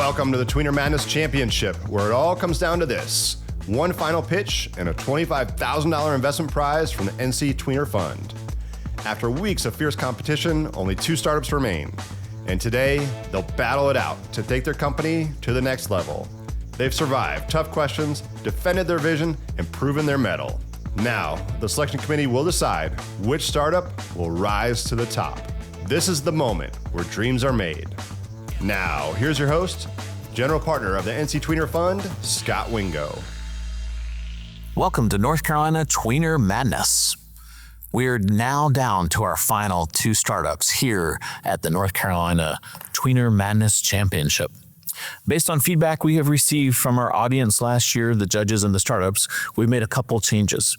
Welcome to the Tweener Madness Championship, where it all comes down to this. One final pitch and a $25,000 investment prize from the NC Tweener Fund. After weeks of fierce competition, only 2 startups remain. And today, they'll battle it out to take their company to the next level. They've survived tough questions, defended their vision, and proven their mettle. Now, the selection committee will decide which startup will rise to the top. This is the moment where dreams are made. Now, here's your host, General Partner of the NC Tweener Fund, Scott Wingo. Welcome to North Carolina Tweener Madness. We're now down to our final 2 startups here at the North Carolina Tweener Madness Championship. Based on feedback we have received from our audience last year, the judges and the startups, we've made a couple changes.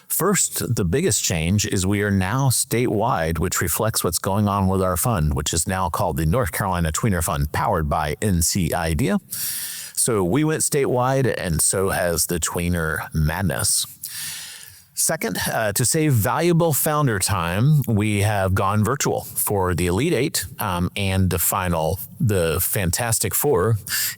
First, the biggest change is we are now statewide, which reflects what's going on with our fund, which is now called the North Carolina Tweener Fund, powered by NC Idea. So we went statewide, and so has the Tweener Madness. Second, to save valuable founder time, we have gone virtual for the Elite 8 and the Fantastic 4.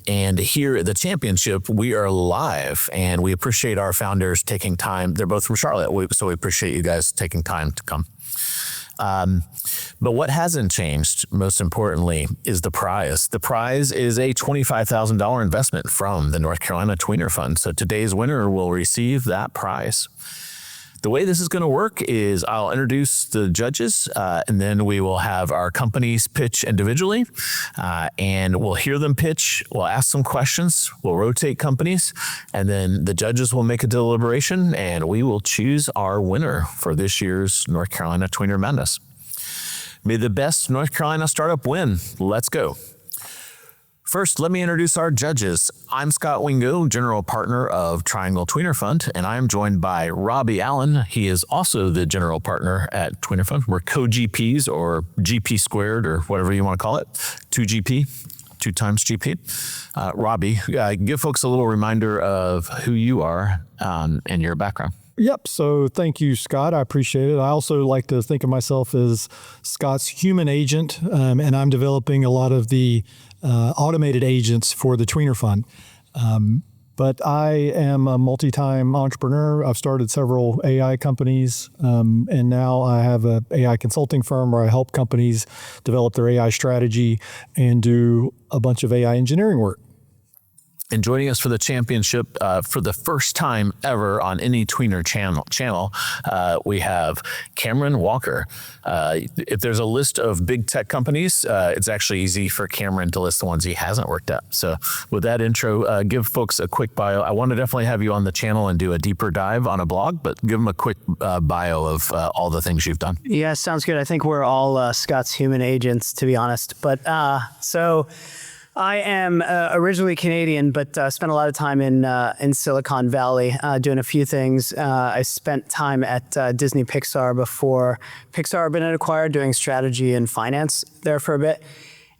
And here at the championship, we are live, and we appreciate our founders taking time. They're both from Charlotte, so we appreciate you guys taking time to come. But what hasn't changed, most importantly, is the prize. The prize is a $25,000 investment from the North Carolina Tweener Fund. So today's winner will receive that prize. The way this is going to work is I'll introduce the judges, and then we will have our companies pitch individually, and we'll hear them pitch. We'll ask some questions. We'll rotate companies, and then the judges will make a deliberation, and we will choose our winner for this year's North Carolina Tweener Madness. May the best North Carolina startup win. Let's go. First, let me introduce our judges. I'm Scott Wingo, General Partner of Triangle Tweener Fund, and I am joined by Robbie Allen. He is also the General Partner at Tweener Fund. We're co-GPs, or GP squared, or whatever you want to call it. 2GP, 2 times GP. Robbie, give folks a little reminder of who you are and your background. Yep. So thank you, Scott. I appreciate it. I also like to think of myself as Scott's human agent, and I'm developing a lot of the automated agents for the Tweener Fund. But I am a multi-time entrepreneur. I've started several AI companies, and now I have an AI consulting firm where I help companies develop their AI strategy and do a bunch of AI engineering work. And joining us for the championship for the first time ever on any Tweener channel, we have Cameron Walker. If there's a list of big tech companies, it's actually easy for Cameron to list the ones he hasn't worked at. So with that intro, give folks a quick bio. I want to definitely have you on the channel and do a deeper dive on a blog, but give them a quick bio of all the things you've done. Yeah, sounds good. I think we're all Scott's human agents, to be honest. But so I am originally Canadian, but spent a lot of time in Silicon Valley doing a few things. I spent time at Disney Pixar before Pixar had been acquired, doing strategy and finance there for a bit,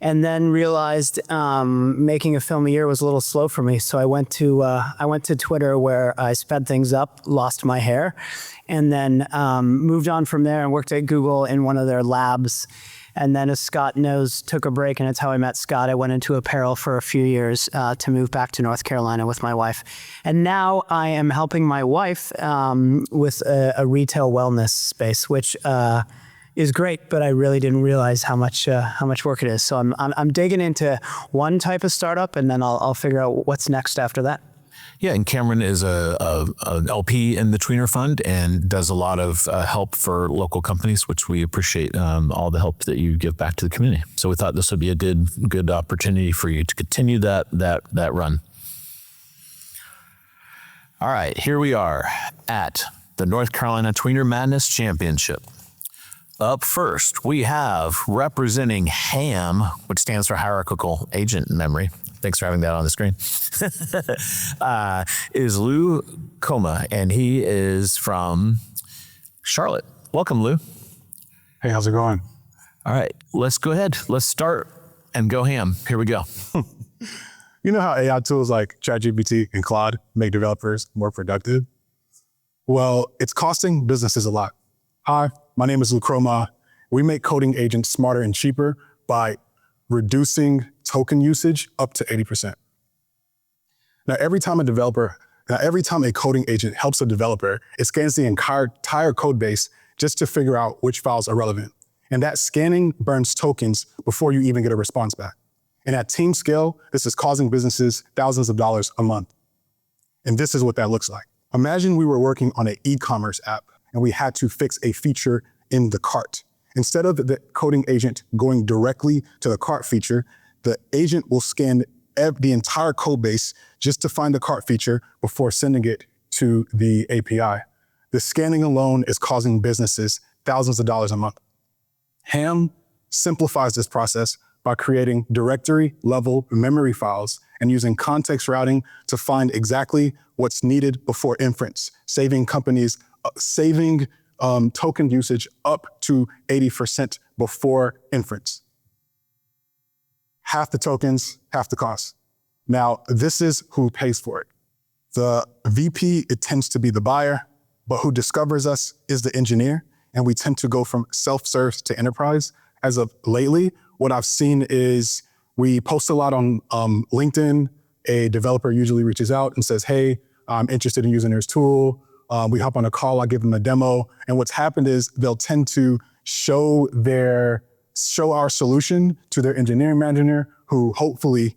and then realized making a film a year was a little slow for me. So I went to Twitter, where I sped things up, lost my hair, and then moved on from there and worked at Google in one of their labs. And then, as Scott knows, took a break, and it's how I met Scott. I went into apparel for a few years to move back to North Carolina with my wife. And now I am helping my wife with a retail wellness space, which is great, but I really didn't realize how much work it is. So I'm digging into one type of startup, and then I'll figure out what's next after that. Yeah, and Cameron is an LP in the Tweener Fund and does a lot of help for local companies, which we appreciate all the help that you give back to the community. So we thought this would be a good opportunity for you to continue that run. All right, here we are at the North Carolina Tweener Madness Championship. Up first, we have representing HAM, which stands for Hierarchical Agent Memory. Thanks for having that on the screen. Is Lou Coma, and he is from Charlotte. Welcome, Lou. Hey, how's it going? All right, let's go ahead. Let's start and go ham. Here we go. You know how AI tools like ChatGPT and Claude make developers more productive? Well, it's costing businesses a lot. Hi, my name is Lou Coma. We make coding agents smarter and cheaper by reducing token usage up to 80%. Now, every time a coding agent helps a developer, it scans the entire code base just to figure out which files are relevant. And that scanning burns tokens before you even get a response back. And at team scale, this is causing businesses thousands of dollars a month. And this is what that looks like. Imagine we were working on an e-commerce app and we had to fix a feature in the cart. Instead of the coding agent going directly to the cart feature, the agent will scan the entire code base just to find the cart feature before sending it to the API. The scanning alone is causing businesses thousands of dollars a month. Ham simplifies this process by creating directory-level memory files and using context routing to find exactly what's needed before inference, saving token usage up to 80% before inference. Half the tokens, half the cost. Now, this is who pays for it. The VP, it tends to be the buyer, but who discovers us is the engineer, and we tend to go from self-serve to enterprise. As of lately, what I've seen is we post a lot on LinkedIn. A developer usually reaches out and says, hey, I'm interested in using this tool. We hop on a call, I give them a demo. And what's happened is they'll tend to show our solution to their engineering manager, who hopefully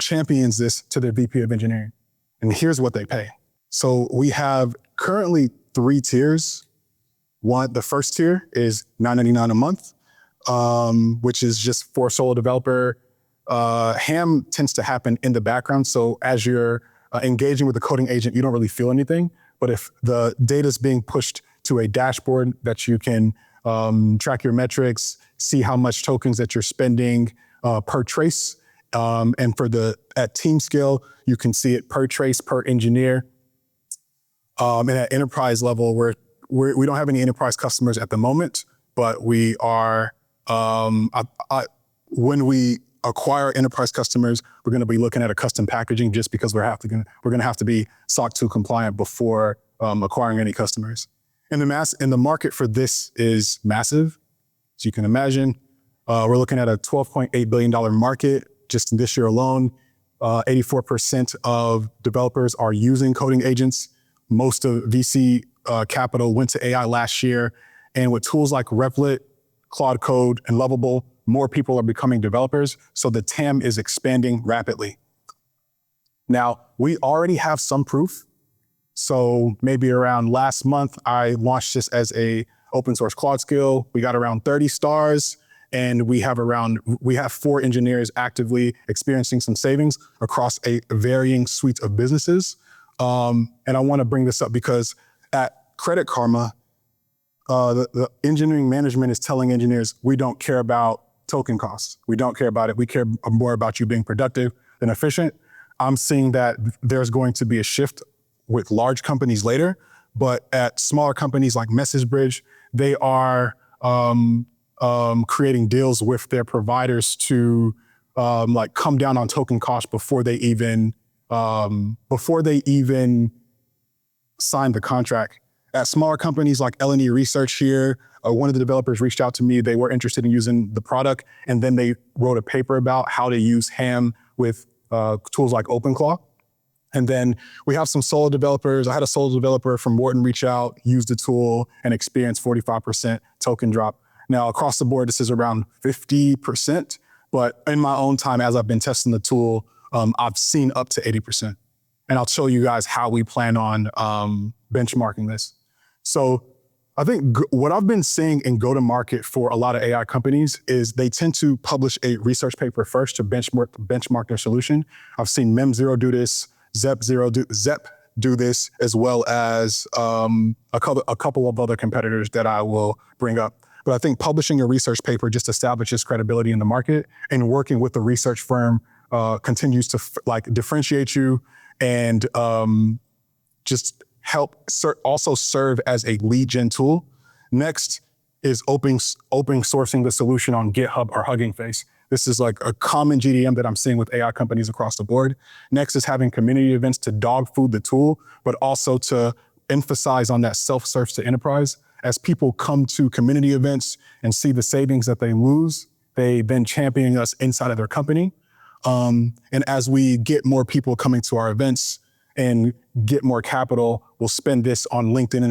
champions this to their VP of engineering. And here's what they pay. So we have currently 3 tiers. The first tier is $9.99 a month, which is just for a solo developer. Ham tends to happen in the background. So as you're engaging with the coding agent, you don't really feel anything. But if the data is being pushed to a dashboard that you can track your metrics, see how much tokens that you're spending per trace, and at team scale, you can see it per trace, per engineer. And at enterprise level, we don't have any enterprise customers at the moment, but we are, when we acquire enterprise customers, we're going to be looking at a custom packaging just because we're going to have to be SOC 2 compliant before acquiring any customers. And the market for this is massive. As you can imagine, we're looking at a $12.8 billion market just this year alone. 84% of developers are using coding agents. Most of VC capital went to AI last year. And with tools like Replit, Claude Code, and Lovable, more people are becoming developers, so the TAM is expanding rapidly. Now, we already have some proof. So maybe around last month, I launched this as a open source Claude skill. We got around 30 stars, and we have 4 engineers actively experiencing some savings across a varying suite of businesses. And I want to bring this up because at Credit Karma, the engineering management is telling engineers, we don't care about token costs. We don't care about it. We care more about you being productive than efficient. I'm seeing that there's going to be a shift with large companies later, but at smaller companies like MessageBridge, they are creating deals with their providers to come down on token costs before they even sign the contract. At smaller companies like L&E Research here, one of the developers reached out to me. They were interested in using the product, and then they wrote a paper about how to use Ham with tools like OpenClaw. And then we have some solo developers. I had a solo developer from Wharton reach out, use the tool, and experience 45% token drop. Now, across the board, this is around 50%, but in my own time, as I've been testing the tool, I've seen up to 80%. And I'll show you guys how we plan on benchmarking this. So I think what I've been seeing in go-to-market for a lot of AI companies is they tend to publish a research paper first to benchmark their solution. I've seen Mem0 do this, Zep do this, as well as a couple of other competitors that I will bring up. But I think publishing a research paper just establishes credibility in the market, and working with the research firm continues to differentiate you and just help also serve as a lead gen tool. Next is open sourcing the solution on GitHub or Hugging Face. This is like a common GDM that I'm seeing with AI companies across the board. Next is having community events to dog food the tool, but also to emphasize on that self-serve to enterprise. As people come to community events and see the savings that they lose, They've been championing us inside of their company. And as we get more people coming to our events and get more capital, we'll spend this on LinkedIn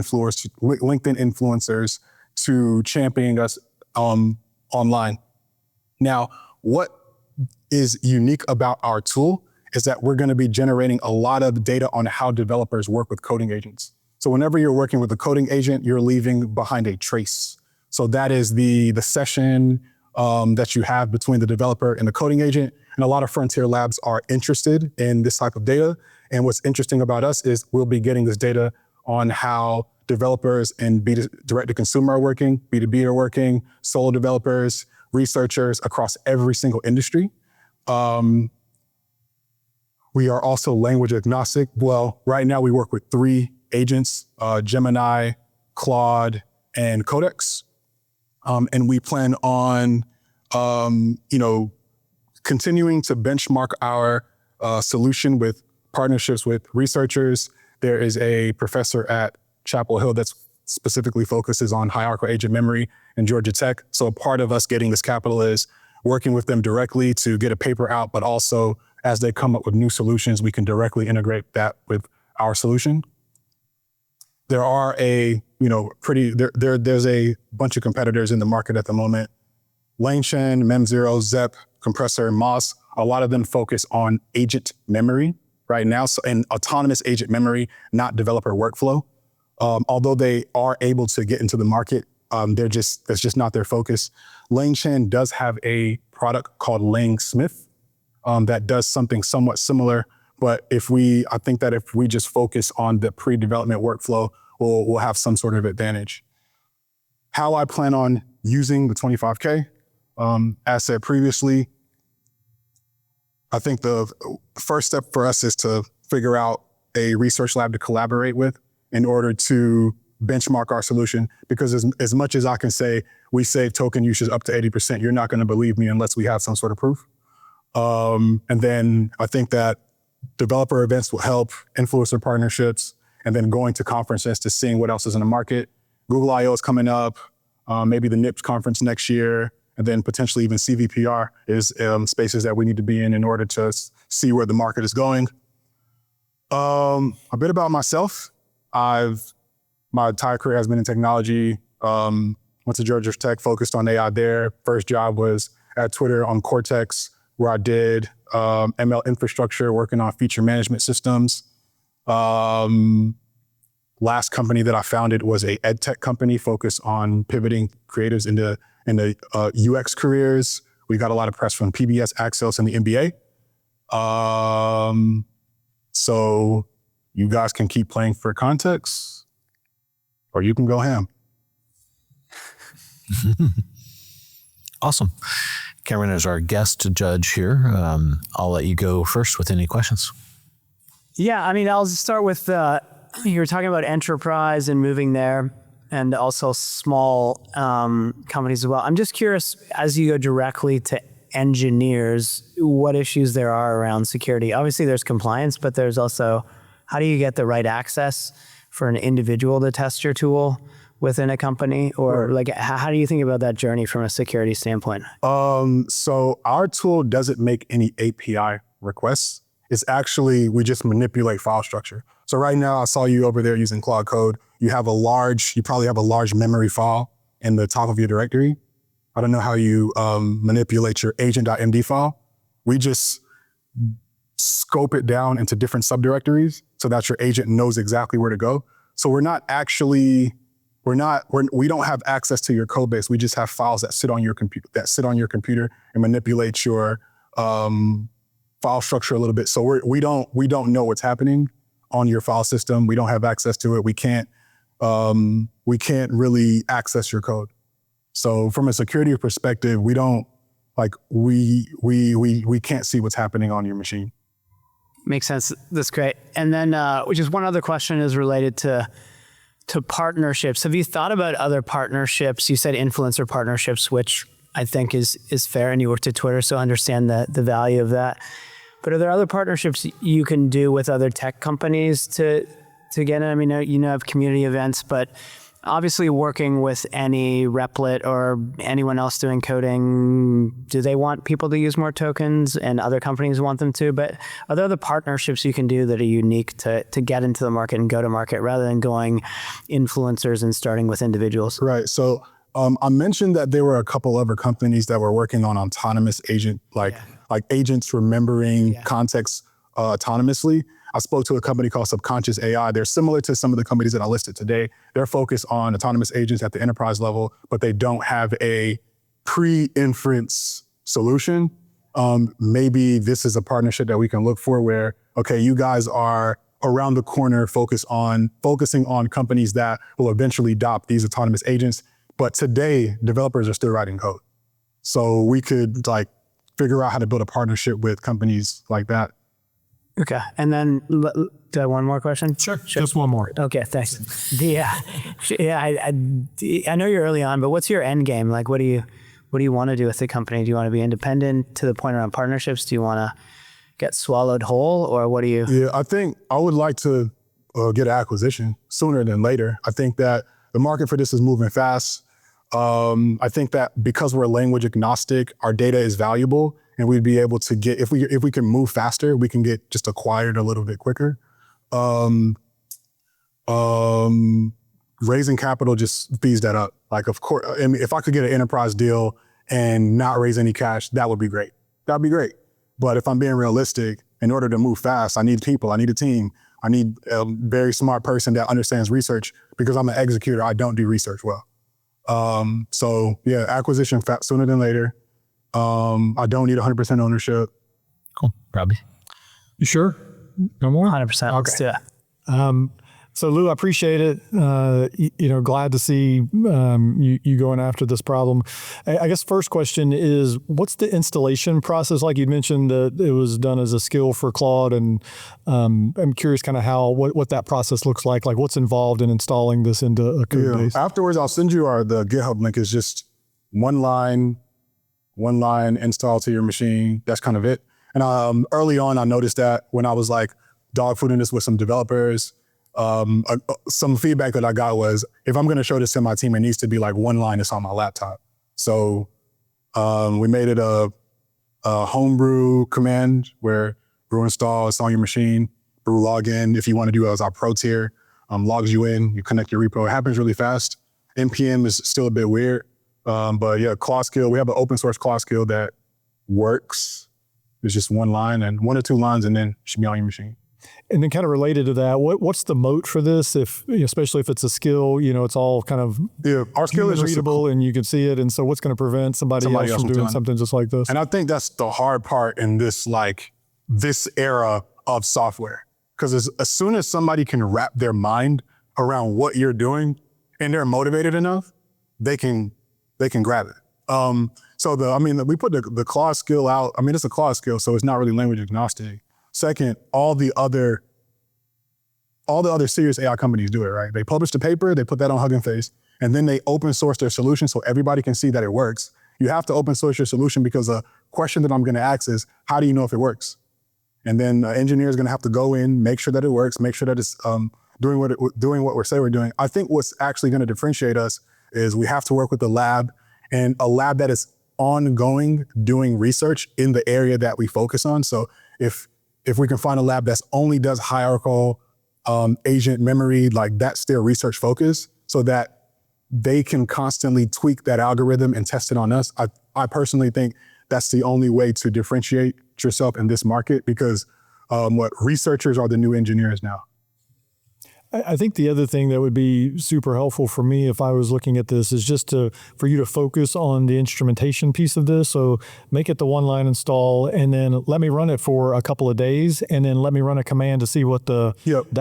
influencers to championing us online. Now, what is unique about our tool is that we're going to be generating a lot of data on how developers work with coding agents. So whenever you're working with a coding agent, you're leaving behind a trace. So that is the session that you have between the developer and the coding agent. And a lot of frontier labs are interested in this type of data. And what's interesting about us is we'll be getting this data on how developers and direct-to-consumer are working, B2B are working, solo developers, researchers across every single industry. We are also language agnostic. Well, right now we work with 3 agents, Gemini, Claude, and Codex. And we plan on, continuing to benchmark our solution with partnerships with researchers. There is a professor at Chapel Hill that specifically focuses on hierarchical agent memory in Georgia Tech. So a part of us getting this capital is working with them directly to get a paper out, but also as they come up with new solutions, we can directly integrate that with our solution. There are there's a bunch of competitors in the market at the moment. LangChain, Mem0, Zep, Compressor, Moss, a lot of them focus on agent memory right now, and autonomous agent memory, not developer workflow. Although they are able to get into the market, that's just not their focus. LangChain does have a product called LangSmith that does something somewhat similar, but I think that if we just focus on the pre-development workflow, we'll have some sort of advantage. How I plan on using the 25K, as said previously, I think the first step for us is to figure out a research lab to collaborate with in order to benchmark our solution. Because as much as I can say, we save token usage up to 80%, you're not going to believe me unless we have some sort of proof. And then I think that developer events will help, influencer partnerships, and then going to conferences to seeing what else is in the market. Google I/O is coming up, maybe the NIPS conference next year, and then potentially even CVPR is spaces that we need to be in order to see where the market is going. A bit about myself. My entire career has been in technology. Went to Georgia Tech, focused on AI there. First job was at Twitter on Cortex, where I did ML infrastructure, working on feature management systems. Last company that I founded was a EdTech company focused on pivoting creatives into UX careers. We got a lot of press from PBS, Axios, and the NBA. So you guys can keep playing for context, or you can go ham. Awesome. Cameron is our guest judge here. I'll let you go first with any questions. Yeah, I mean, I'll just start with, you were talking about enterprise and moving there, and also small companies as well. I'm just curious, as you go directly to engineers, what issues there are around security. Obviously, there's compliance, but there's also, how do you get the right access for an individual to test your tool within a company? Or like, how do you think about that journey from a security standpoint? So our tool doesn't make any API requests. It's actually, we just manipulate file structure. So right now, I saw you over there using Claude Code. You probably have a large memory file in the top of your directory. I don't know how you manipulate your agent.md file. We just scope it down into different subdirectories so that your agent knows exactly where to go. So we don't have access to your code base. We just have files that sit on your computer and manipulate your file structure a little bit. So we don't know what's happening on your file system. We don't have access to it. We can't really access your code. So from a security perspective, we can't see what's happening on your machine. Makes sense. That's great. And then just one other question is related to partnerships. Have you thought about other partnerships? You said influencer partnerships, which I think is fair, and you worked at Twitter, so understand the value of that. But are there other partnerships you can do with other tech companies to get it? I mean, you have community events, but obviously working with any Replit or anyone else doing coding, do they want people to use more tokens and other companies want them to? But are there other partnerships you can do that are unique to get into the market and go to market rather than going influencers and starting with individuals? Right. So I mentioned that there were a couple other companies that were working on autonomous agent, like agents remembering context autonomously. I spoke to a company called Subconscious AI. They're similar to some of the companies that I listed today. They're focused on autonomous agents at the enterprise level, but they don't have a pre-inference solution. Maybe this is a partnership that we can look for where, okay, you guys are around the corner focusing on companies that will eventually adopt these autonomous agents. But today, developers are still writing code. So we could figure out how to build a partnership with companies like that. Okay. And then, do I have one more question? Sure. Just one more. Okay, thanks. I know you're early on, but what's your end game? Like, what do you want to do with the company? Do you want to be independent to the point around partnerships? Do you want to get swallowed whole, or what do you? Yeah, I think I would like to get an acquisition sooner than later. I think that the market for this is moving fast. I think that because we're language agnostic, our data is valuable, and we'd be able to get, if we can move faster, we can get just acquired a little bit quicker. Raising capital just speeds that up. Like, of course, I mean, if I could get an enterprise deal and not raise any cash, that would be great. That'd be great. But if I'm being realistic, in order to move fast, I need people, I need a team. I need a very smart person that understands research, because I'm an executor, I don't do research well. So yeah, acquisition sooner than later. I don't need 100% ownership. Cool. Robbie? You sure? No more? 100%. Okay. Let's do it. So Lou, I appreciate it. Glad to see you going after this problem. I guess first question is, what's the installation process like? You'd mentioned that it was done as a skill for Claude, and I'm curious kind of what that process looks like what's involved in installing this into a code base. Afterwards, I'll send you the GitHub link. Is just one line install to your machine. That's kind of it. And early on, I noticed that when I was dogfooding this with some developers, some feedback that I got was, if I'm going to show this to my team, it needs to be one line that's on my laptop. So we made it a homebrew command where brew install, it's on your machine, brew login. If you want to do it as our pro tier, logs you in, you connect your repo. It happens really fast. NPM is still a bit weird. But yeah, claw skill, we have an open source claw skill that works. It's just one line and 1 or 2 lines, and then it should be on your machine. And then kind of related to that, what's the moat for this? Especially if it's a skill, it's all kind of our skill is readable and you can see it. And so what's going to prevent somebody else from doing something just like this? And I think that's the hard part in this this era of software. Because as soon as somebody can wrap their mind around what you're doing and they're motivated enough, they can grab it. So we put the claw skill out. I mean, it's a claw skill, so it's not really language agnostic. Second, all the other serious AI companies do it, right? They publish the paper, they put that on Hugging Face, and then they open source their solution so everybody can see that it works. You have to open source your solution, because a question that I'm going to ask is, how do you know if it works? And then the engineer is going to have to go in, make sure that it works, make sure that it's doing what we say we're doing. I think what's actually going to differentiate us is we have to work with a lab, and a lab that is ongoing doing research in the area that we focus on. So if we can find a lab that only does hierarchical agent memory, that's their research focus, so that they can constantly tweak that algorithm and test it on us. I personally think that's the only way to differentiate yourself in this market, because researchers are the new engineers now. I think the other thing that would be super helpful for me if I was looking at this is just for you to focus on the instrumentation piece of this. So make it the one line install, and then let me run it for a couple of days, and then let me run a command to see what the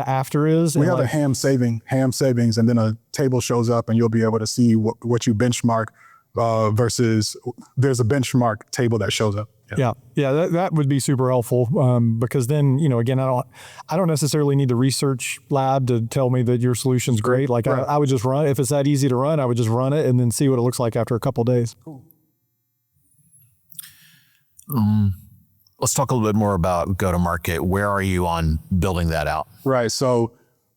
after is. We have a ham savings, and then a table shows up, and you'll be able to see what you benchmark versus there's a benchmark table that shows up. Yeah, that would be super helpful, because then, again, I don't necessarily need the research lab to tell me that your solution's great. Right. I would just run, if it's that easy to run, I would just run it and then see what it looks like after a couple of days. Cool. Let's talk a little bit more about go-to-market. Where are you on building that out? Right, so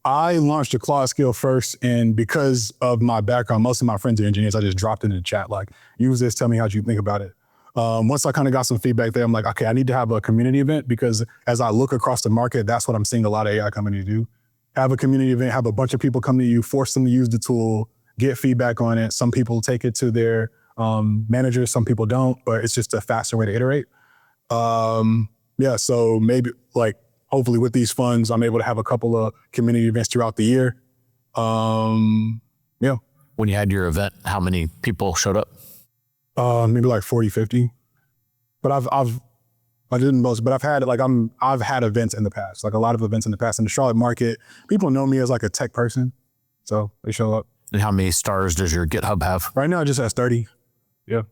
I launched a Claude skill first, and because of my background, most of my friends are engineers. I just dropped it in the chat, like, use this, tell me how you think about it. Once I kind of got some feedback there, I'm like, okay, I need to have a community event, because as I look across the market, that's what I'm seeing a lot of AI companies do. Have a community event, have a bunch of people come to you, force them to use the tool, get feedback on it. Some people take it to their managers, some people don't, but it's just a faster way to iterate. Yeah, so maybe like, hopefully with these funds, I'm able to have a couple of community events throughout the year. Yeah. When you had your event, how many people showed up? Maybe like 40, 50. But I didn't most, but I've had events in the past, like a lot of events in the past. In the Charlotte market, people know me as like a tech person, so they show up. And how many stars does your GitHub have? Right now it just has 30. Yeah.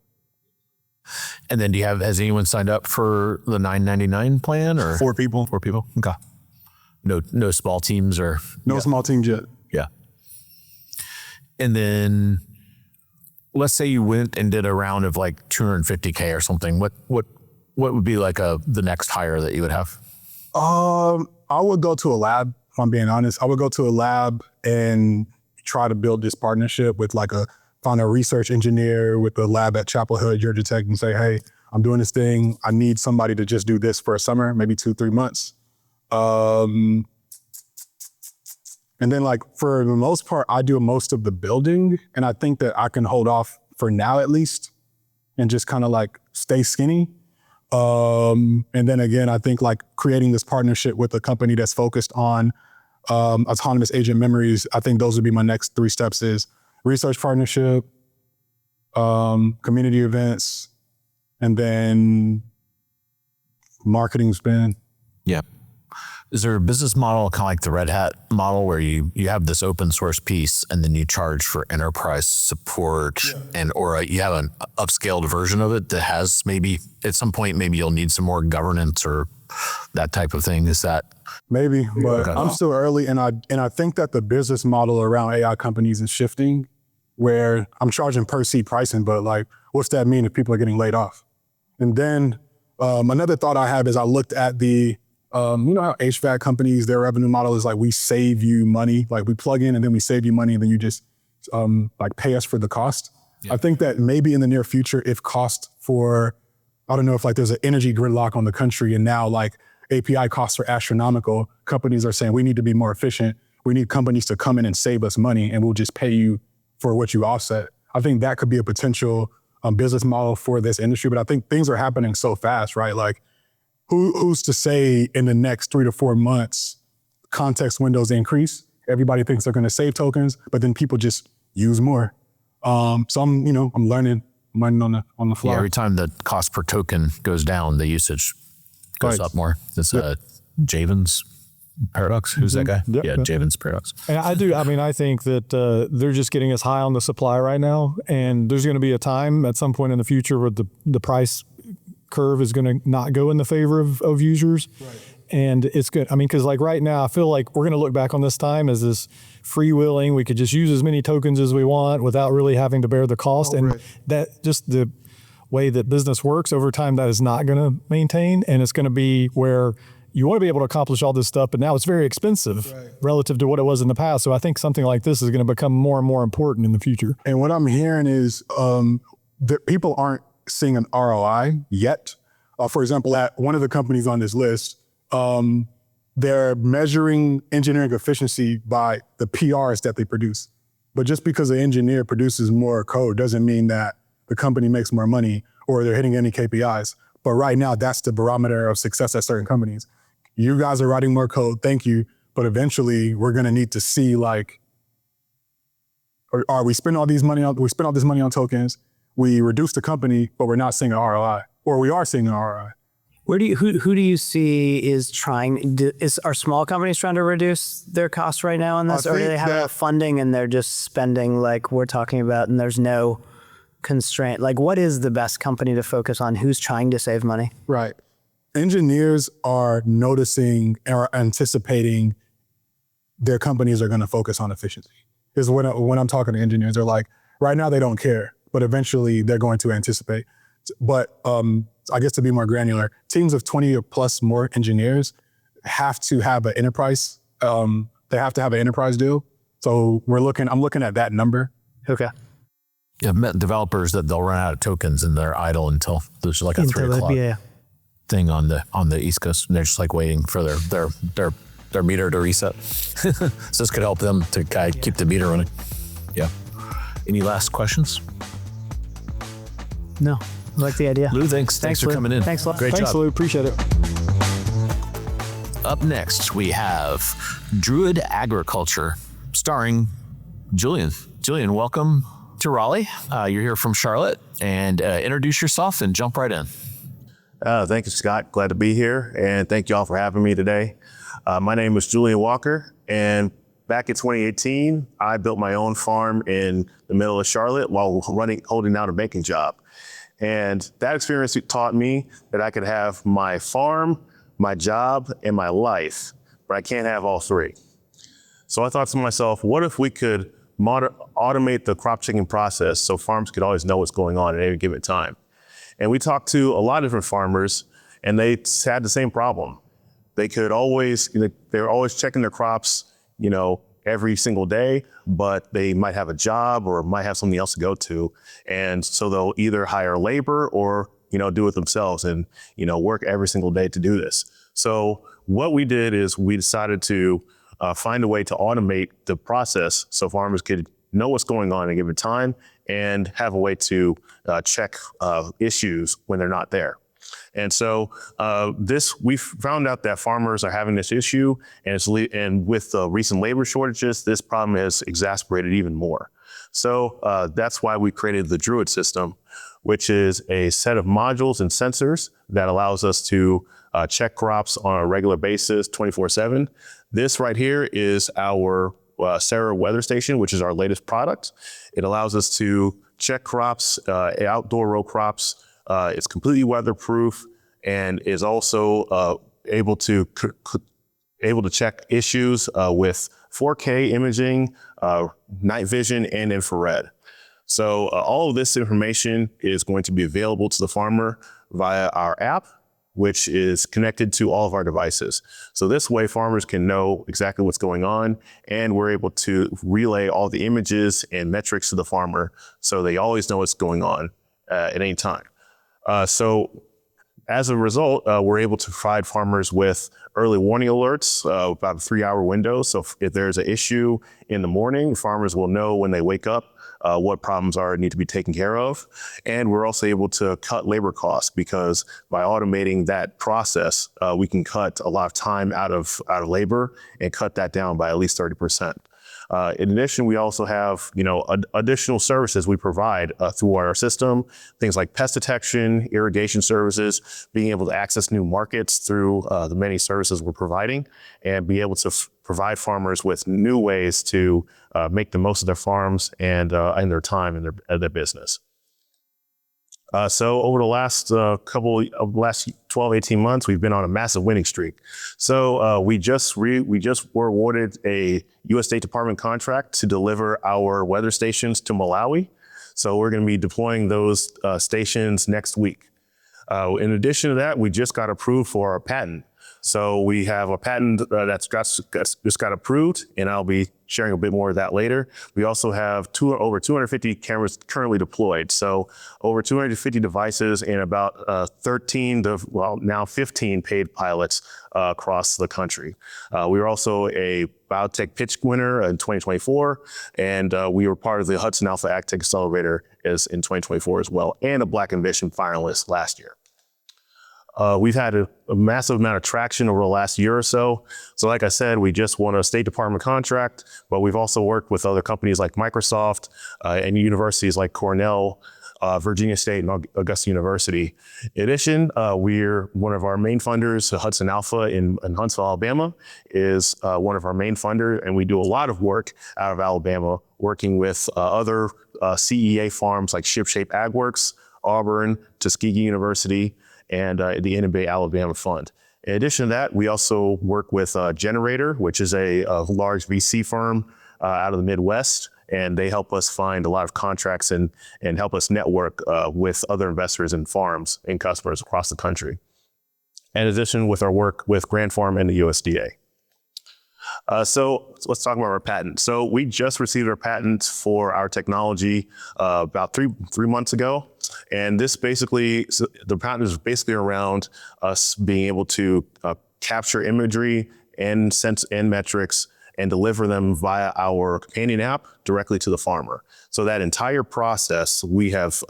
And then has anyone signed up for the $9.99 plan, or 4 people? 4 people. Okay. No small teams or no small teams yet. Yeah. And then let's say you went and did a round of like 250K or something. What would be like the next hire that you would have? I would go to a lab, if I'm being honest. I would go to a lab and try to build this partnership with find a research engineer with the lab at Chapel Hill, Georgia Tech, and say, hey, I'm doing this thing. I need somebody to just do this for a summer, maybe 2-3 months. And then for the most part, I do most of the building, and I think that I can hold off for now at least and just kind of stay skinny. And then again, I think creating this partnership with a company that's focused on autonomous agent memories, I think those would be my next 3 steps: is research partnership, community events, and then marketing spend. Yeah. Is there a business model kind of like the Red Hat model where you have this open source piece and then you charge for enterprise support, or you have an upscaled version of it that has maybe at some point, maybe you'll need some more governance or that type of thing? Is that? Maybe, but I'm still early, and I think that the business model around AI companies is shifting, where I'm charging per seat pricing, but what's that mean if people are getting laid off? And then another thought I have is I looked at the you know how HVAC companies, their revenue model is we save you money, we plug in and then we save you money and then you just pay us for the cost. Yeah. I think that maybe in the near future, if cost for, I don't know if there's an energy gridlock on the country and now API costs are astronomical, companies are saying we need to be more efficient. We need companies to come in and save us money and we'll just pay you for what you offset. I think that could be a potential business model for this industry, but I think things are happening so fast, right? Who's to say in the next 3 to 4 months, context windows increase? Everybody thinks they're going to save tokens, but then people just use more. So I'm learning on the fly. Yeah, every time the cost per token goes down, the usage goes up more. It's Javen's paradox. Who's that guy? Yep. Yeah, Javen's paradox. And I think that they're just getting us high on the supply right now, and there's going to be a time at some point in the future where the price curve is going to not go in the favor of users. Right. And it's good. Because right now I feel like we're going to look back on this time as this freewheeling. We could just use as many tokens as we want without really having to bear the cost. And that just the way that business works over time, that is not going to maintain. And it's going to be where you want to be able to accomplish all this stuff, but now it's very expensive relative to what it was in the past. So I think something like this is going to become more and more important in the future. And what I'm hearing is that people aren't seeing an ROI yet. For example, at one of the companies on this list, they're measuring engineering efficiency by the PRs that they produce. But just because an engineer produces more code doesn't mean that the company makes more money or they're hitting any KPIs. But right now, that's the barometer of success at certain companies. You guys are writing more code, thank you. But eventually, we're going to need to see we spend all this money on tokens. We reduce the company, but we're not seeing an ROI, or we are seeing an ROI. Who do you see is are small companies trying to reduce their costs right now on this, or do they have enough funding and they're just spending like we're talking about, and there's no constraint? What is the best company to focus on? Who's trying to save money? Right. Engineers are noticing or anticipating their companies are going to focus on efficiency. Is when I'm talking to engineers, they're right now they don't care, but eventually they're going to anticipate. But I guess to be more granular, teams of 20 or plus more engineers have to have an enterprise they have to have an enterprise deal. So I'm looking at that number. Okay. Yeah, I've met developers that they'll run out of tokens and they're idle until there's like a 3 o'clock thing on the East Coast, and they're just like waiting for their meter to reset. So this could help them to kind of keep the meter running. Yeah. Any last questions? No, I like the idea. Lou, thanks for Lou. coming in. Thanks a lot. Great Thanks, job. Lou. Appreciate it. Up next, we have Druid Agriculture, starring Julian. Julian, welcome to Raleigh. You're here from Charlotte, and introduce yourself and jump right in. Thank you, Scott. Glad to be here, and thank you all for having me today. My name is Julian Walker, and back in 2018, I built my own farm in the middle of Charlotte while holding down a banking job. And that experience taught me that I could have my farm, my job, and my life, but I can't have all three. So I thought to myself, what if we could automate the crop checking process so farms could always know what's going on at any given time? And we talked to a lot of different farmers, and they had the same problem. They were always checking their crops, every single day, but they might have a job or might have something else to go to. And so they'll either hire labor or, do it themselves and, work every single day to do this. So what we did is we decided to find a way to automate the process so farmers could know what's going on at a given time and have a way to check issues when they're not there. And so we found out that farmers are having this issue, and with the recent labor shortages, this problem has exacerbated even more. So that's why we created the Druid system, which is a set of modules and sensors that allows us to check crops on a regular basis, 24/7. This right here is our Sarah weather station, which is our latest product. It allows us to check crops, outdoor row crops. It's completely weatherproof and is also able to check issues with 4K imaging, night vision, and infrared. So all of this information is going to be available to the farmer via our app, which is connected to all of our devices. So this way farmers can know exactly what's going on, and we're able to relay all the images and metrics to the farmer so they always know what's going on at any time. So as a result, we're able to provide farmers with early warning alerts, about a 3-hour window. So if there's an issue in the morning, farmers will know when they wake up what problems need to be taken care of. And we're also able to cut labor costs because by automating that process, we can cut a lot of time out of labor and cut that down by at least 30%. In addition, we also have, additional services we provide through our system, things like pest detection, irrigation services, being able to access new markets through the many services we're providing, and be able to provide farmers with new ways to make the most of their farms and their time and their business. So over the last 12, 18 months, we've been on a massive winning streak. So we just were awarded a U.S. State Department contract to deliver our weather stations to Malawi. So we're going to be deploying those stations next week. In addition to that, we just got approved for our patent. So we have a patent that's just got approved, and I'll be sharing a bit more of that later. We also have over 250 cameras currently deployed. So over 250 devices and about now 15 paid pilots across the country. We were also a biotech pitch winner in 2024, and we were part of the Hudson Alpha AgTech Accelerator in 2024 as well, and a Black Ambition finalist last year. We've had a massive amount of traction over the last year or so. So like I said, we just won a State Department contract, but we've also worked with other companies like Microsoft and universities like Cornell, Virginia State, and Augusta University. In addition, we're one of our main funders, Hudson Alpha in Huntsville, Alabama, is one of our main funders, and we do a lot of work out of Alabama, working with other CEA farms like Shipshape AgWorks, Auburn, Tuskegee University, and the NB Alabama Fund. In addition to that, we also work with Generator, which is a large VC firm out of the Midwest, and they help us find a lot of contracts and help us network with other investors and farms and customers across the country. In addition, with our work with Grand Farm and the USDA. So let's talk about our patent. So we just received our patent for our technology about three months ago. And this basically, so the patent is basically around us being able to capture imagery and sense and metrics and deliver them via our companion app directly to the farmer. So that entire process we have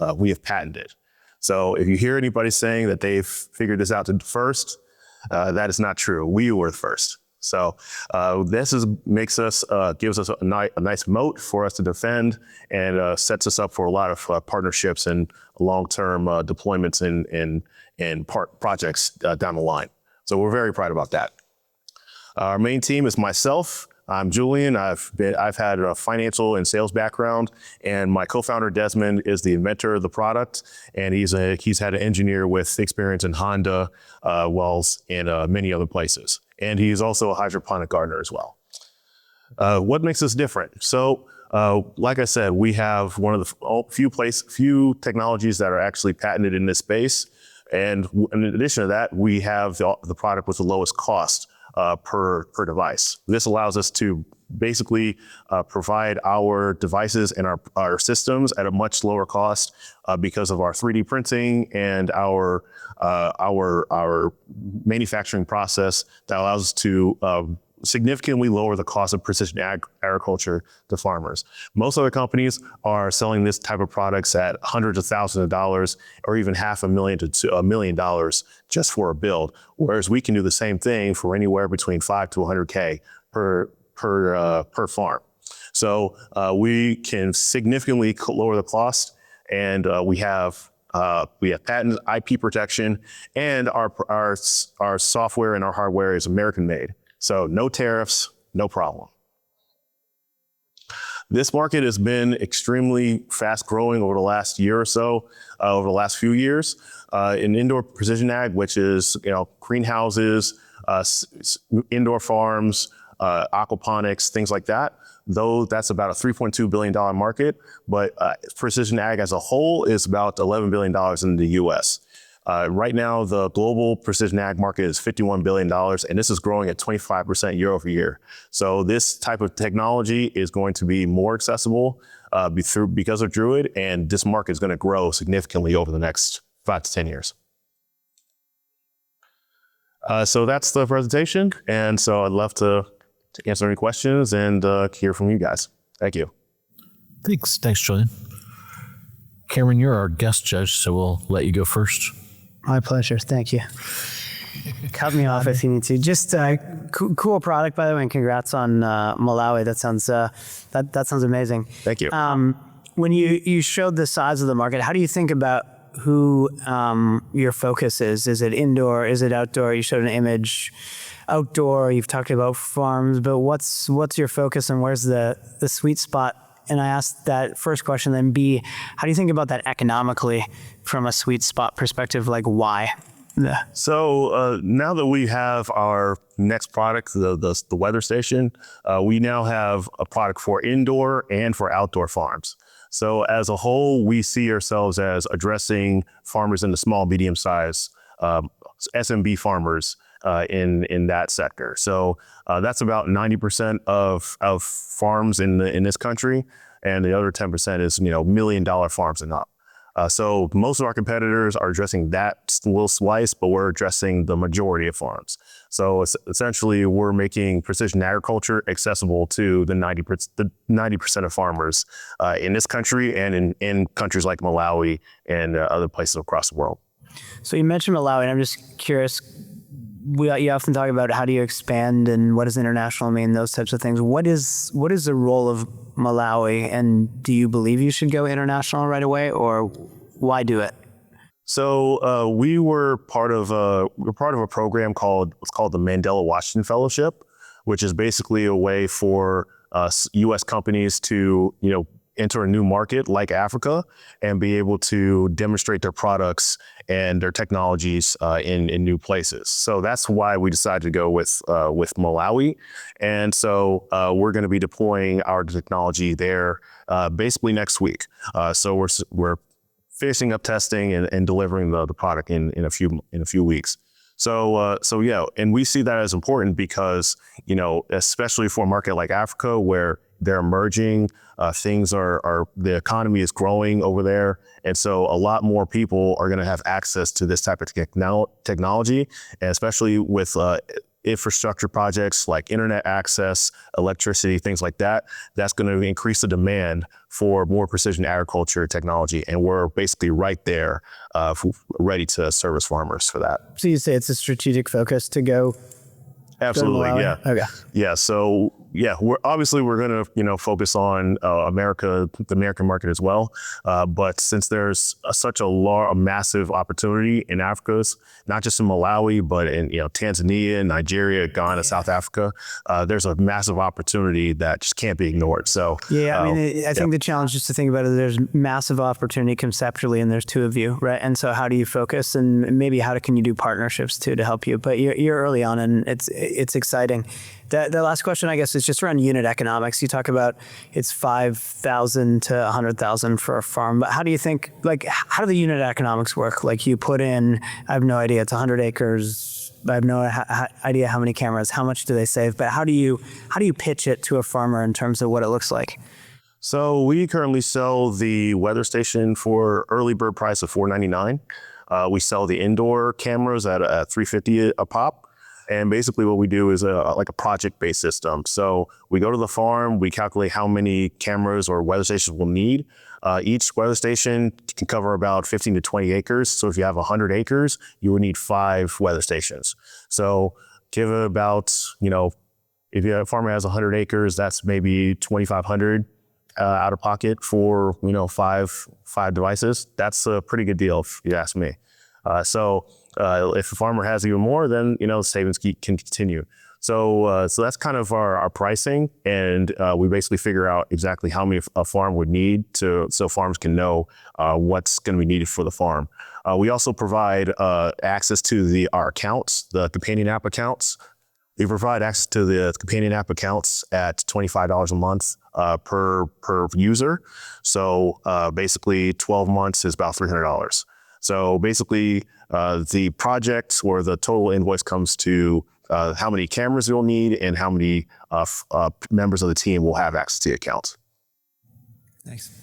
patented. So if you hear anybody saying that they've figured this out first, that is not true. We were the first. So this gives us a nice moat for us to defend, and sets us up for a lot of partnerships and long-term deployments and projects down the line. So we're very proud about that. Our main team is myself. I'm Julian. I've had a financial and sales background, and my co-founder Desmond is the inventor of the product, and he's had an engineer with experience in Honda, Wells, and many other places. And he's also a hydroponic gardener as well. What makes us different? So, like I said, we have one of the few technologies that are actually patented in this space, and in addition to that, we have the product with the lowest cost per device. This allows us to basically provide our devices and our systems at a much lower cost because of our 3D printing and our manufacturing process that allows us to significantly lower the cost of precision agriculture to farmers. Most other companies are selling this type of products at hundreds of thousands of dollars or even $500,000 to $1 million just for a build, whereas we can do the same thing for anywhere between $5 to $100K per farm. So we can significantly lower the cost, and we have patent IP protection, and our software and our hardware is American made. So no tariffs, no problem. This market has been extremely fast growing over the last year or so, over the last few years. In indoor precision ag, which is greenhouses, indoor farms, aquaponics, things like that, though that's about a $3.2 billion market, but precision ag as a whole is about $11 billion in the US. Right now, the global precision ag market is $51 billion, and this is growing at 25% year over year. So this type of technology is going to be more accessible because of Druid, and this market is going to grow significantly over the next 5 to 10 years. So that's the presentation, and so I'd love to answer any questions and hear from you guys. Thank you. Thanks, Julian. Cameron, you're our guest judge, so we'll let you go first. My pleasure. Thank you. Cut me off if you need to. Just cool product, by the way, and congrats on Malawi. That sounds amazing. Thank you. When you showed the size of the market, how do you think about who your focus is? Is it indoor? Is it outdoor? You showed an image. Outdoor. You've talked about farms, but what's your focus, and where's the sweet spot? And I asked that first question, then B, how do you think about that economically from a sweet spot perspective? Like why? Yeah. So now that we have our next product, the weather station, we now have a product for indoor and for outdoor farms. So as a whole, we see ourselves as addressing farmers in the small, medium size, SMB farmers in that sector. So that's about 90% of farms in this country, and the other 10% is $1 million farms and up. So most of our competitors are addressing that little slice, but we're addressing the majority of farms. So essentially, we're making precision agriculture accessible to the 90% of farmers in this country and in countries like Malawi and other places across the world. So you mentioned Malawi, and I'm just curious. You often talk about how do you expand and what does international mean, those types of things. What is the role of Malawi, and do you believe you should go international right away, or why do it? So we're part of a program called the Mandela Washington Fellowship, which is basically a way for U.S. companies to enter a new market like Africa and be able to demonstrate their products and their technologies in new places. So that's why we decided to go with Malawi. And so we're going to be deploying our technology there basically next week. So we're finishing up testing and delivering the product in a few weeks. So yeah, and we see that as important because, especially for a market like Africa where they're emerging, the economy is growing over there. And so a lot more people are going to have access to this type of technology, and especially with infrastructure projects like internet access, electricity, things like that. That's going to increase the demand for more precision agriculture technology. And we're basically right there, ready to service farmers for that. So you say it's a strategic focus to go? Absolutely, yeah. Okay. Yeah, so yeah, we're going to focus on the American market as well. But since there's such a massive opportunity in Africa, not just in Malawi, but in Tanzania, Nigeria, Ghana, South Africa, there's a massive opportunity that just can't be ignored. So yeah, I think the challenge is to think about it. There's massive opportunity conceptually, and there's two of you, right? And so how do you focus, and maybe how can you do partnerships too to help you? But you're early on, and it's exciting. The last question, I guess, is just around unit economics. You talk about it's 5,000 to 100,000 for a farm, but how do you think, how do the unit economics work? Like you put in, I have no idea, it's 100 acres. I have no idea how many cameras, how much do they save, but how do you pitch it to a farmer in terms of what it looks like? So we currently sell the weather station for early bird price of $499. We sell the indoor cameras at $350 a pop. And basically what we do is like a project-based system. So we go to the farm, we calculate how many cameras or weather stations we'll need. Each weather station can cover about 15 to 20 acres. So if you have 100 acres, you would need 5 weather stations. So give it about, if a farmer has 100 acres, that's maybe 2,500 out of pocket for, 5 devices. That's a pretty good deal if you ask me. If a farmer has even more, then savings can continue. So that's kind of our pricing, and we basically figure out exactly how many a farm would need so farms can know what's going to be needed for the farm. We also provide access to our accounts, the companion app accounts. We provide access to the companion app accounts at $25 a month per user. So basically, 12 months is about $300. So basically, the project or the total invoice comes to how many cameras you'll need and how many members of the team will have access to the account. Thanks.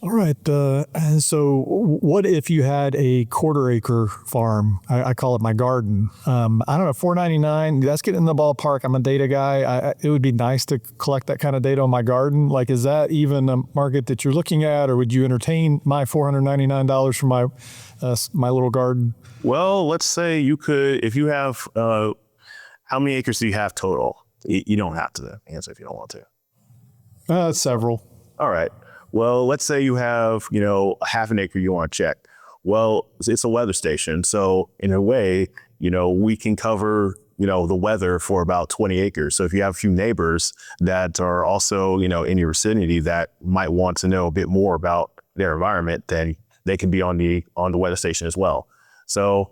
All right. And so what if you had a quarter-acre farm? I call it my garden. I don't know, $499, that's getting in the ballpark. I'm a data guy. It would be nice to collect that kind of data on my garden. Is that even a market that you're looking at, or would you entertain my $499 for my little garden? Well, let's say you could, if you have, how many acres do you have total? You don't have to answer if you don't want to. Several. All right. Well, let's say you have, half an acre you want to check. Well, it's a weather station. So in a way, we can cover, the weather for about 20 acres. So if you have a few neighbors that are also, in your vicinity that might want to know a bit more about their environment, then they can be on the weather station as well. So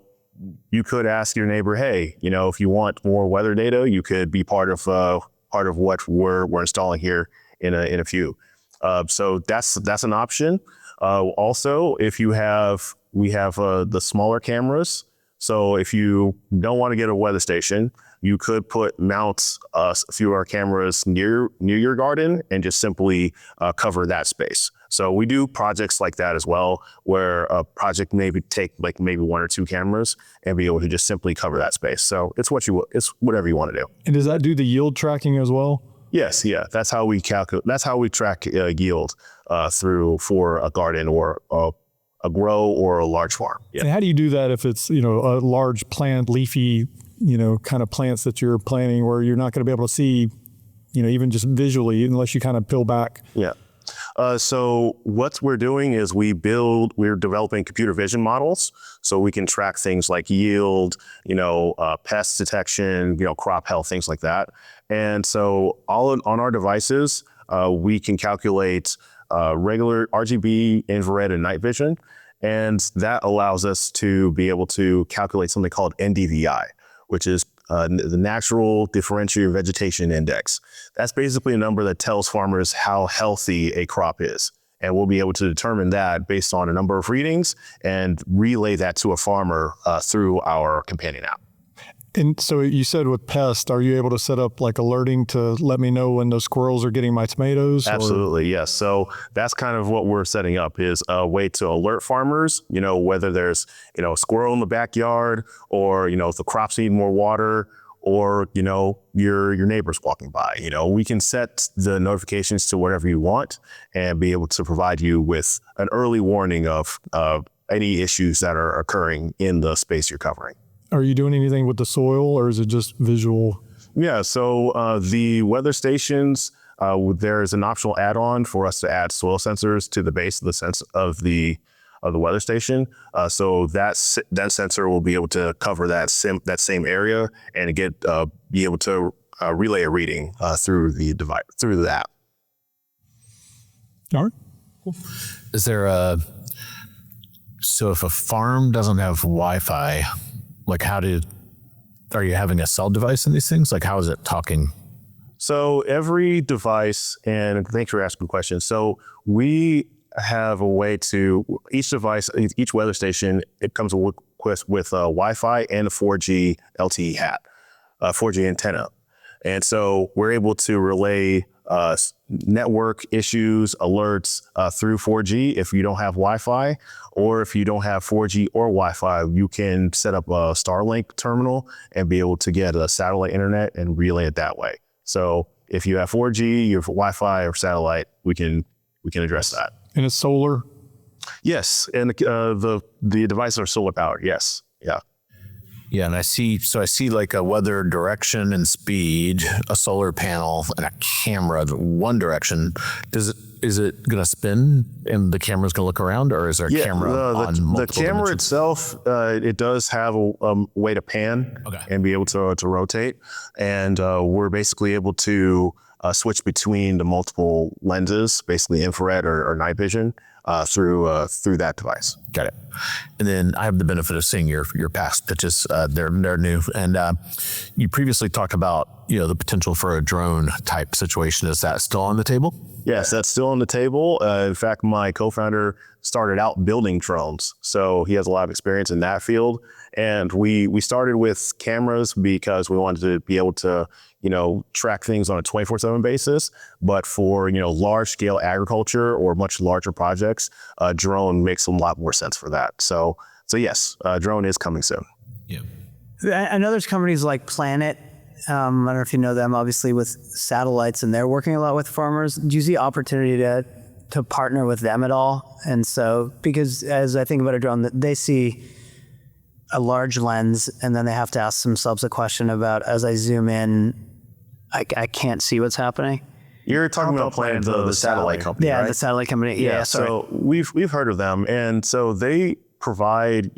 you could ask your neighbor, hey, if you want more weather data, you could be part of what we're installing here in a few. So that's an option. Also, if we have the smaller cameras. So if you don't want to get a weather station, you could mount a few of our cameras near your garden and just simply cover that space. So we do projects like that as well, where a project maybe take maybe 1 or 2 cameras and be able to just simply cover that space. So it's whatever you want to do. And does that do the yield tracking as well? Yes, yeah. That's how we calculate. That's how we track yield for a garden or a grow or a large farm. Yeah. And how do you do that if it's a large plant, leafy, kind of plants that you're planting where you're not going to be able to see, even just visually unless you kind of peel back? Yeah. So what we're doing is we're developing computer vision models so we can track things like yield, pest detection, crop health, things like that. And so all on our devices, we can calculate regular RGB, infrared, and night vision. And that allows us to be able to calculate something called NDVI, which is the Natural Differential Vegetation Index. That's basically a number that tells farmers how healthy a crop is. and we'll be able to determine that based on a number of readings and relay that to a farmer through our companion app. And so you said with pest, are you able to set up like alerting to let me know when those squirrels are getting my tomatoes? Absolutely, yes. So that's kind of what we're setting up, is a way to alert farmers, whether there's, a squirrel in the backyard, or, if the crops need more water, or, your neighbor's walking by. We can set the notifications to whatever you want and be able to provide you with an early warning of any issues that are occurring in the space you're covering. Are you doing anything with the soil, or is it just visual? Yeah, so the weather stations, there's an optional add-on for us to add soil sensors to the base of the weather station. So that sensor will be able to cover that same area and be able to relay a reading through the app. All right. Cool. Is there so if a farm doesn't have Wi-Fi, like are you having a cell device in these things? Like, how is it talking? So every device, and thanks for asking the question. So we have a way to, each device, each weather station, it comes with Wi-Fi and a 4G LTE hat, 4G antenna. And so we're able to relay network issues, alerts through 4G. If you don't have Wi-Fi, or if you don't have 4G or Wi-Fi, you can set up a Starlink terminal and be able to get a satellite internet and relay it that way. So if you have 4G, you have Wi-Fi or satellite, we can address that. And it's solar? Yes, and the devices are solar powered. Yes, yeah. Yeah, and I see like a weather direction and speed, a solar panel, and a camera one direction. Is it going to spin and the camera's going to look around, or is there a camera on multiple The camera dimensions? itself, it does have a way to pan and be able to rotate. And we're basically able to switch between the multiple lenses, basically infrared or night vision, through that device. Got it. And then I have the benefit of seeing your past pitches. They're new. And you previously talked about, the potential for a drone type situation. Is that still on the table? Yes, that's still on the table. In fact, my co-founder started out building drones, so he has a lot of experience in that field. And we started with cameras because we wanted to be able to, track things on a 24/7 basis. But for, large scale agriculture or much larger projects, a drone makes a lot more sense for that. So yes, drone is coming soon. Yeah. I know there's companies like Planet. I don't know if you know them, obviously, with satellites, and they're working a lot with farmers. Do you see opportunity to partner with them at all? And so, because as I think about a drone, they see a large lens, and then they have to ask themselves a question about, as I zoom in, I can't see what's happening. You're talking about Planet, the satellite company, yeah, right? the satellite company. Yeah, sorry. So we've heard of them, and so they provide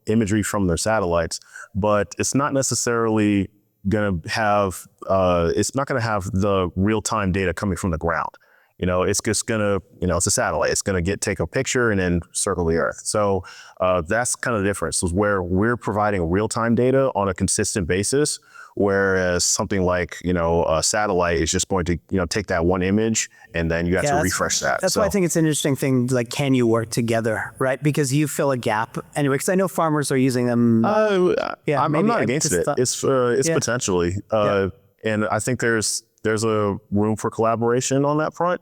imagery from their satellites, but it's not necessarily going to have the real-time data coming from the ground. It's just gonna, it's a satellite. It's gonna take a picture and then circle the Earth. So that's kind of the difference, is where we're providing real-time data on a consistent basis, whereas something like, a satellite is just going to, take that one image and then you have to refresh that. That's why I think it's an interesting thing, like, can you work together, right? Because you fill a gap anyway, because I know farmers are using them. I'm not against it. It's potentially, and I think there's a room for collaboration on that front.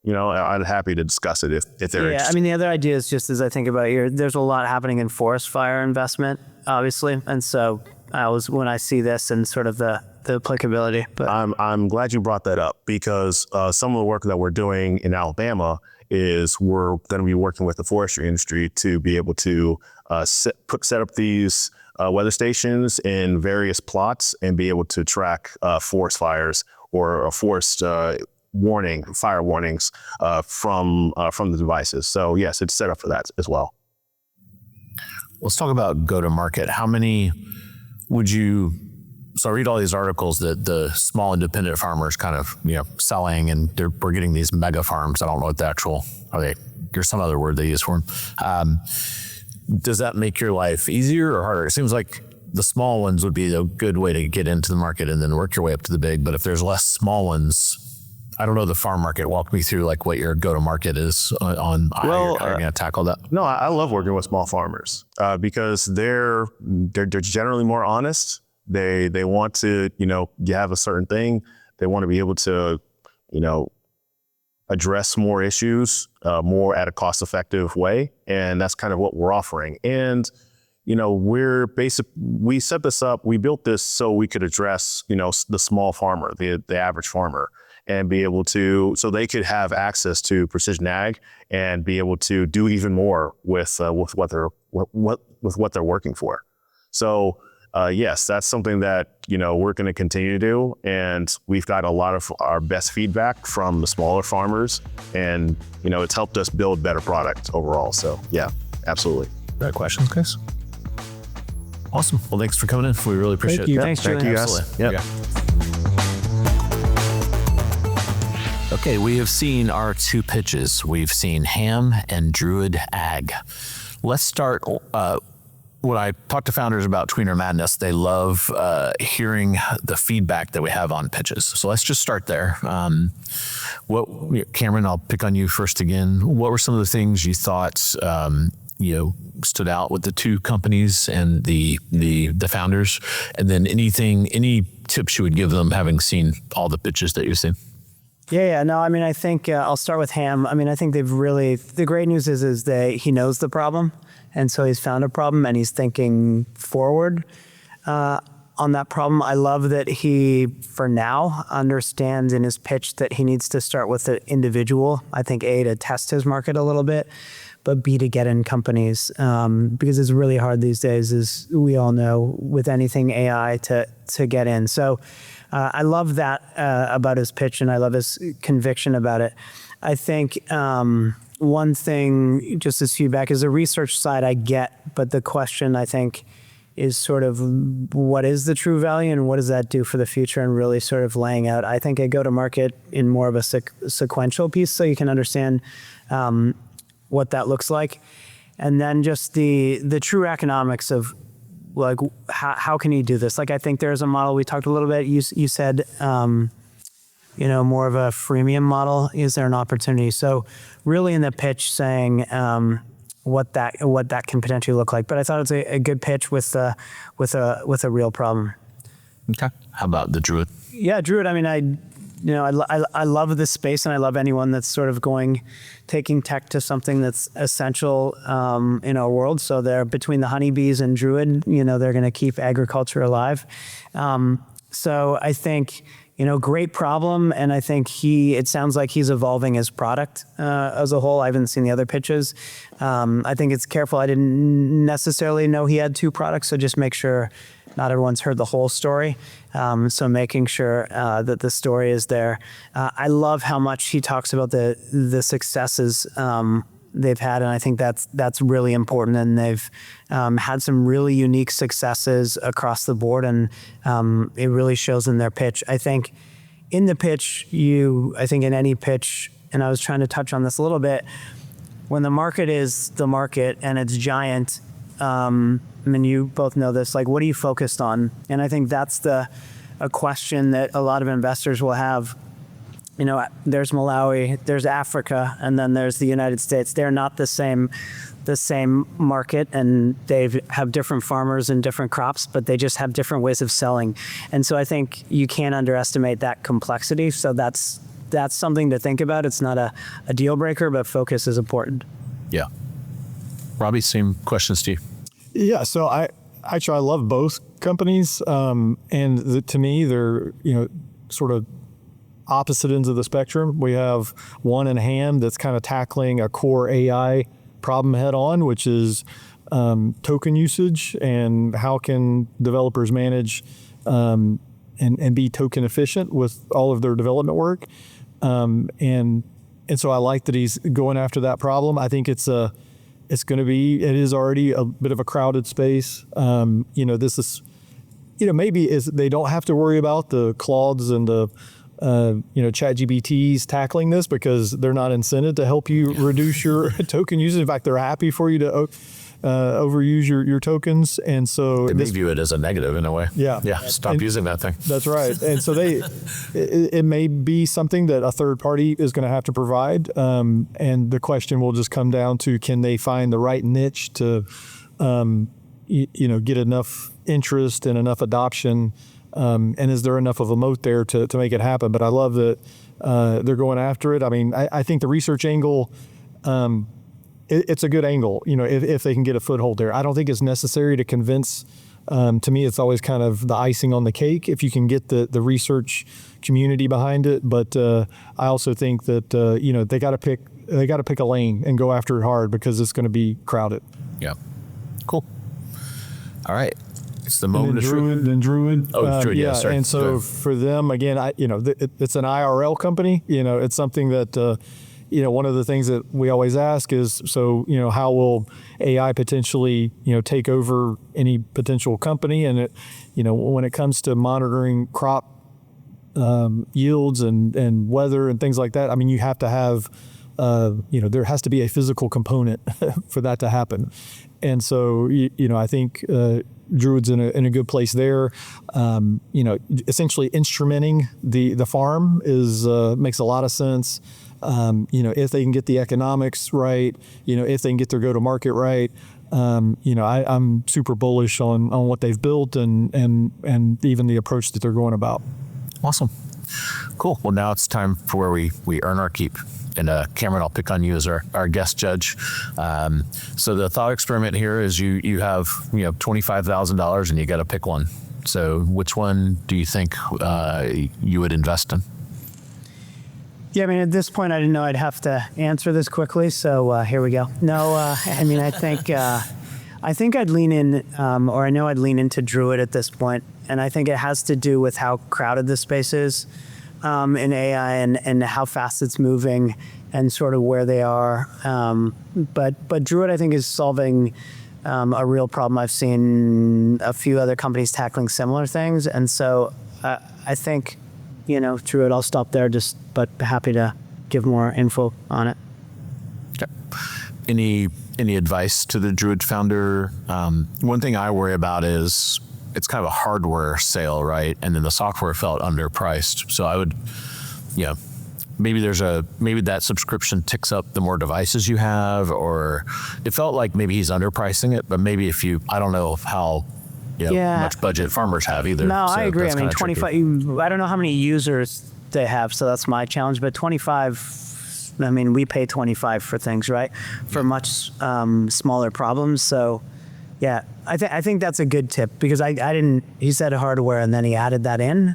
I'd happy to discuss it if they're interested. I mean, the other idea is, just as I think about there's a lot happening in forest fire investment, obviously. And so when I see this and sort of the applicability. But I'm glad you brought that up, because some of the work that we're doing in Alabama is we're going to be working with the forestry industry to be able to set up these weather stations in various plots and be able to track forest fires or forest fire warnings from the devices. So yes, it's set up for that as well. Let's talk about go-to-market. How many so I read all these articles that the small independent farmers kind of, selling, and we're getting these mega farms. I don't know what the actual, there's some other word they use for them. Does that make your life easier or harder? It seems like the small ones would be a good way to get into the market and then work your way up to the big. But if there's less small ones, I don't know the farm market. Walk me through like what your go-to-market is on how you're going to tackle that. No, I love working with small farmers because they're generally more honest. They want to, you have a certain thing. They want to be able to, address more issues more at a cost-effective way. And that's kind of what we're offering. And, we set this up, we built this so we could address, the small farmer, the average farmer, and be able to, so they could have access to precision ag and be able to do even more with what they're working for. So yes, that's something that, we're going to continue to do. And we've got a lot of our best feedback from the smaller farmers, and, it's helped us build better product overall. So yeah, absolutely. Got questions, guys? Awesome. Well, thanks for coming in. We really appreciate it. Thanks, Thank you, guys. Absolutely. Yep. Yeah. Okay, we have seen our two pitches. We've seen Ham and Druid Ag. Let's start. When I talk to founders about Tweener Madness, they love hearing the feedback that we have on pitches. So let's just start there. Cameron, I'll pick on you first again. What were some of the things you thought stood out with the two companies and the founders? And then any tips you would give them having seen all the pitches that you've seen? Yeah. No, I mean, I think I'll start with Ham. I mean, I think the great news is that he knows the problem. And so he's found a problem and he's thinking forward on that problem. I love that he, for now, understands in his pitch that he needs to start with the individual. I think A, to test his market a little bit, but B, to get in companies, because it's really hard these days, as we all know, with anything AI to get in. So I love that about his pitch, and I love his conviction about it. I think one thing, just as feedback, is the research side I get, but the question I think is sort of what is the true value and what does that do for the future, and really sort of laying out, I think, a go-to-market in more of a sequential piece so you can understand what that looks like. And then just the true economics of like, how can you do this? Like, I think there's a model, we talked a little bit, you said, more of a freemium model. Is there an opportunity? So really in the pitch saying what that can potentially look like. But I thought it was a good pitch with a real problem. Okay. How about the Druid? Yeah, Druid. I mean, I love this space, and I love anyone that's sort of taking tech to something that's essential in our world. So they're between the honeybees and Druid, they're going to keep agriculture alive. So I think, great problem. And I think it sounds like he's evolving his product as a whole. I haven't seen the other pitches. I think it's careful. I didn't necessarily know he had two products. So just make sure not everyone's heard the whole story. So making sure that the story is there. I love how much he talks about the successes they've had, and I think that's really important. And they've had some really unique successes across the board, and it really shows in their pitch. I think in the pitch, I think in any pitch, and I was trying to touch on this a little bit, when the market is the market and it's giant, I mean, you both know this, like, what are you focused on? And I think that's a question that a lot of investors will have. There's Malawi, there's Africa, and then there's the United States. They're not the same market, and they have different farmers and different crops, but they just have different ways of selling. And so I think you can't underestimate that complexity. So that's something to think about. It's not a deal breaker, but focus is important. Yeah. Robbie, same questions to you. Yeah, so I love both companies, and to me, they're sort of opposite ends of the spectrum. We have one in Ham that's kind of tackling a core AI problem head on, which is token usage and how can developers manage and be token efficient with all of their development work. And so I like that he's going after that problem. I think it is already a bit of a crowded space. This is, maybe they don't have to worry about the Claudes and the ChatGPT's tackling this because they're not incented to help you reduce your token usage. In fact, they're happy for you overuse your tokens. And so They may view it as a negative in a way. Yeah. Yeah. Stop using that thing. That's right. And so it may be something that a third party is going to have to provide. And the question will just come down to, can they find the right niche to, get enough interest and enough adoption? And is there enough of a moat there to make it happen? But I love that they're going after it. I mean, I think the research angle, it's a good angle, if they can get a foothold there. I don't think it's necessary to convince. To me, it's always kind of the icing on the cake if you can get the research community behind it. But I also think that they got to pick a lane and go after it hard, because it's going to be crowded. Yeah. Cool. All right. It's the moment of truth. Then Druid. Oh, Druid. Yeah. Sorry. And so for them, again, it's an IRL company. It's something that. One of the things that we always ask is, how will AI potentially, take over any potential company? And when it comes to monitoring crop yields and weather and things like that, I mean, you have to have, there has to be a physical component for that to happen. And so, I think Druid's in a good place there. Essentially instrumenting the farm makes a lot of sense. If they can get the economics right, if they can get their go-to-market right, I'm super bullish on what they've built and even the approach that they're going about. Awesome. Cool. Well, now it's time for where we earn our keep. And Cameron, I'll pick on you as our guest judge. So the thought experiment here is you have $25,000 and you got to pick one. So which one do you think you would invest in? Yeah, I mean, at this point, I didn't know I'd have to answer this quickly, so here we go. No, I think I'd lean in, or I know I'd lean into Druid at this point, and I think it has to do with how crowded the space is in AI and how fast it's moving and sort of where they are. But Druid, I think, is solving a real problem. I've seen a few other companies tackling similar things, and so I think, Druid, I'll stop there, but happy to give more info on it. Okay. Any advice to the Druid founder? One thing I worry about is it's kind of a hardware sale, right? And then the software felt underpriced. So I would, maybe that subscription ticks up the more devices you have, or it felt like maybe he's underpricing it, but maybe I don't know how much budget farmers have either. No, so I agree. I mean, 25, tricky. I don't know how many users they have, so that's my challenge. But 25, I mean, we pay 25 for things, right? For much smaller problems. So, yeah, I think that's a good tip, because I didn't, he said hardware and then he added that in.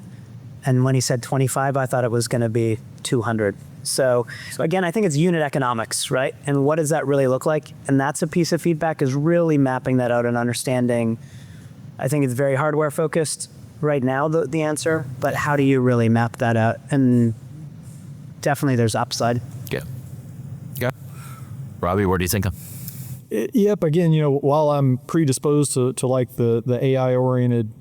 And when he said 25, I thought it was going to be 200. So again, I think it's unit economics, right? And what does that really look like? And that's a piece of feedback, is really mapping that out and understanding. I think it's very hardware focused right now, the answer, but how do you really map that out? And definitely there's upside. Yeah. Robbie, what are you thinking? Yep. Again, while I'm predisposed to like the AI oriented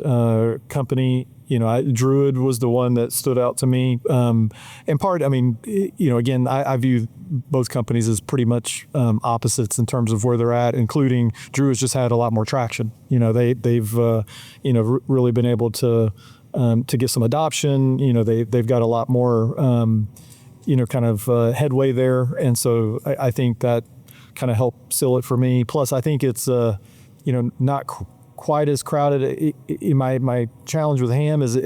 company, Druid was the one that stood out to me. In part, I mean, again, I view both companies as pretty much opposites in terms of where they're at, including Druid's just had a lot more traction. They've really been able to get some adoption. They've got a lot more kind of headway there, and so I think that kind of helped seal it for me. Plus, I think it's not quite as crowded. My challenge with Ham is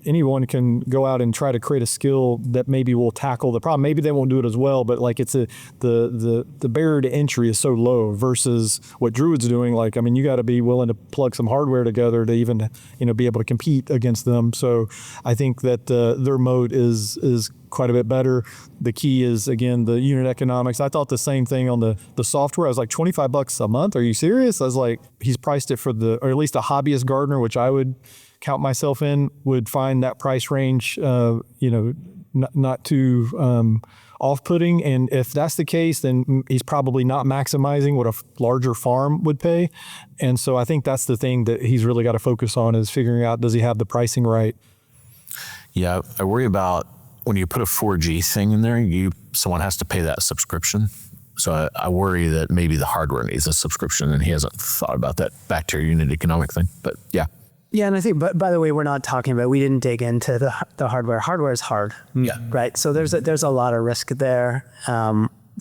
anyone can go out and try to create a skill that maybe will tackle the problem. Maybe they won't do it as well, but like the barrier to entry is so low versus what Druid's doing. Like, I mean, you got to be willing to plug some hardware together to even be able to compete against them. So I think that their moat is quite a bit better. The key is, again, the unit economics. I thought the same thing on the software. I was like, $25 a month? Are you serious? I was like, he's priced it or at least a hobbyist gardener, which I would count myself in, would find that price range, not too off-putting. And if that's the case, then he's probably not maximizing what a larger farm would pay. And so I think that's the thing that he's really got to focus on, is figuring out, does he have the pricing right? Yeah, I worry about when you put a 4G thing in there, someone has to pay that subscription. So I worry that maybe the hardware needs a subscription, and he hasn't thought about that back to your unit economic thing. But yeah. Yeah, and I think, but by the way, we're not talking about, we didn't dig into the hardware. Hardware is hard, right? So there's a lot of risk there.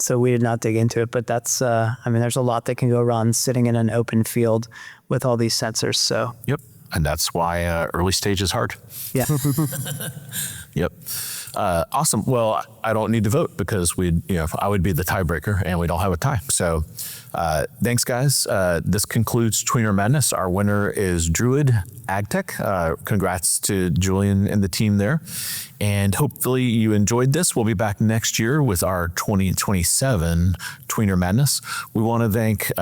So we did not dig into it, but that's, there's a lot that can go wrong sitting in an open field with all these sensors. So Yep. And that's why early stage is hard. yeah. Yep. Awesome. Well, I don't need to vote because I would be the tiebreaker and we don't have a tie. So thanks, guys. This concludes Tweener Madness. Our winner is Druid AgTech. Congrats to Julian and the team there. And hopefully you enjoyed this. We'll be back next year with our 2027 Tweener Madness. We want to thank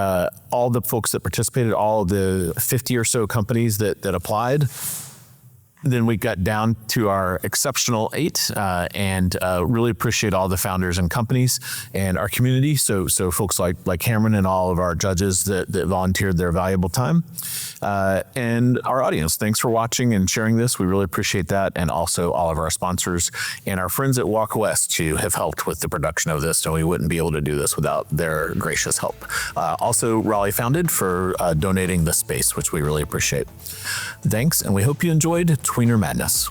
all the folks that participated, all the 50 or so companies that applied. Then we got down to our exceptional 8 and really appreciate all the founders and companies and our community. So folks like Cameron and all of our judges that volunteered their valuable time. And our audience, thanks for watching and sharing this. We really appreciate that. And also all of our sponsors and our friends at Walk West who have helped with the production of this. And we wouldn't be able to do this without their gracious help. Also, Raleigh Founded for donating the space, which we really appreciate. Thanks, and we hope you enjoyed Tweener Madness.